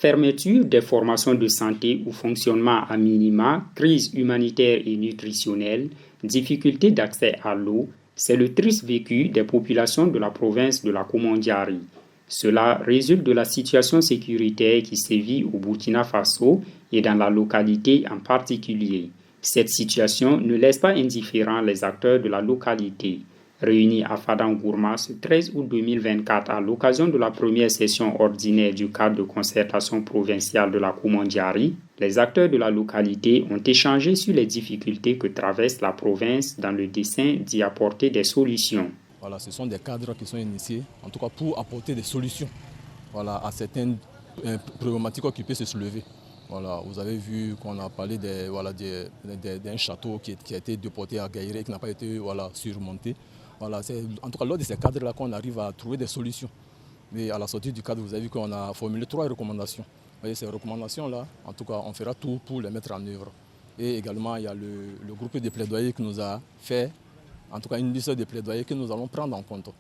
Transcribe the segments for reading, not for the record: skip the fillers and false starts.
Fermeture des formations de santé ou fonctionnement à minima, crise humanitaire et nutritionnelle, difficultés d'accès à l'eau, c'est le triste vécu des populations de la province de la Koumandjari. Cela résulte de la situation sécuritaire qui sévit au Burkina Faso et dans la localité en particulier. Cette situation ne laisse pas indifférents les acteurs de la localité. Réunis à Fadangourma ce 13 août 2024 à l'occasion de la première session ordinaire du cadre de concertation provinciale de la Koumandjari, les acteurs de la localité ont échangé sur les difficultés que traverse la province dans le dessein d'y apporter des solutions. Voilà, ce sont des cadres qui sont initiés, en tout cas pour apporter des solutions à certaines problématiques qui peuvent se soulever. Voilà, vous avez vu qu'on a parlé d'un château qui a été déporté à Gaïré et qui n'a pas été surmonté. Voilà, c'est en tout cas lors de ces cadres-là qu'on arrive à trouver des solutions. Mais à la sortie du cadre, vous avez vu qu'on a formulé 3 recommandations. Vous voyez, ces recommandations-là, en tout cas, on fera tout pour les mettre en œuvre. Et également, il y a le groupe de plaidoyer qui nous a fait, en tout cas une liste de plaidoyers que nous allons prendre en compte.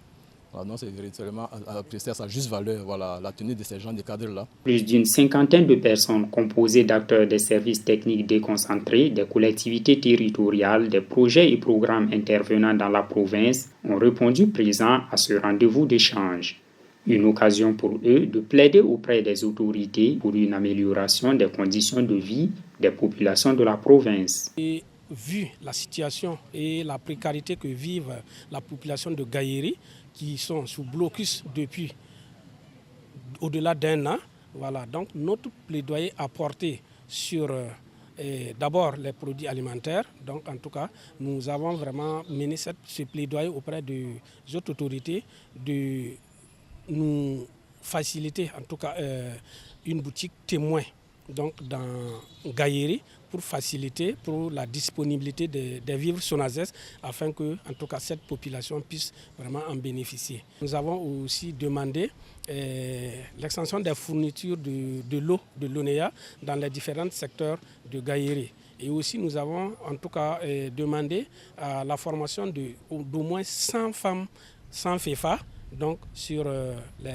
Voilà, donc c'est véritablement apprécier à sa juste valeur la tenue de ces gens de cadres-là. Plus d'une cinquantaine de personnes composées d'acteurs des services techniques déconcentrés, des collectivités territoriales, des projets et programmes intervenant dans la province ont répondu présents à ce rendez-vous d'échange. Une occasion pour eux de plaider auprès des autorités pour une amélioration des conditions de vie des populations de la province. Et vu la situation et la précarité que vivent la population de Gaïré, qui sont sous blocus depuis au-delà d'1 an. Voilà, donc notre plaidoyer a porté sur d'abord les produits alimentaires. Donc en tout cas, nous avons vraiment mené ce plaidoyer auprès des autres autorités de nous faciliter en tout cas une boutique témoin donc dans Gaïré pour faciliter pour la disponibilité des vivres SONASES afin que en tout cas cette population puisse vraiment en bénéficier. Nous avons aussi demandé l'extension des fournitures de l'eau de l'ONEA dans les différents secteurs de Gaïré. Et aussi nous avons en tout cas demandé à la formation d'au moins 100 femmes sans FEFA donc sur les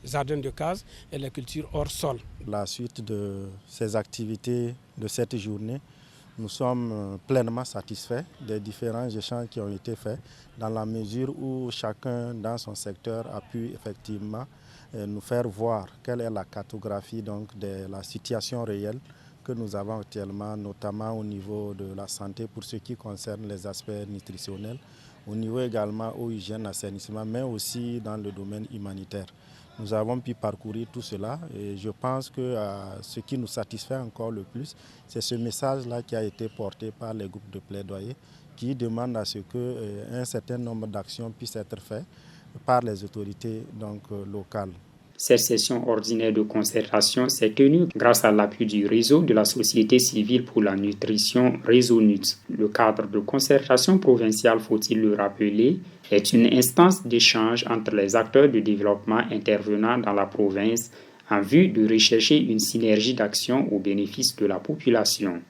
jardins de cases et les cultures hors sol. La suite de ces activités de cette journée, nous sommes pleinement satisfaits des différents échanges qui ont été faits dans la mesure où chacun dans son secteur a pu effectivement nous faire voir quelle est la cartographie donc, de la situation réelle que nous avons actuellement, notamment au niveau de la santé pour ce qui concerne les aspects nutritionnels, au niveau également eau, hygiène, assainissement, mais aussi dans le domaine humanitaire. Nous avons pu parcourir tout cela et je pense que ce qui nous satisfait encore le plus, c'est ce message-là qui a été porté par les groupes de plaidoyer qui demandent à ce qu'un certain nombre d'actions puissent être faites par les autorités donc, locales. Cette session ordinaire de concertation s'est tenue grâce à l'appui du réseau de la société civile pour la nutrition Réseau NUT. Le cadre de concertation provinciale, faut-il le rappeler, est une instance d'échange entre les acteurs de développement intervenant dans la province en vue de rechercher une synergie d'action au bénéfice de la population.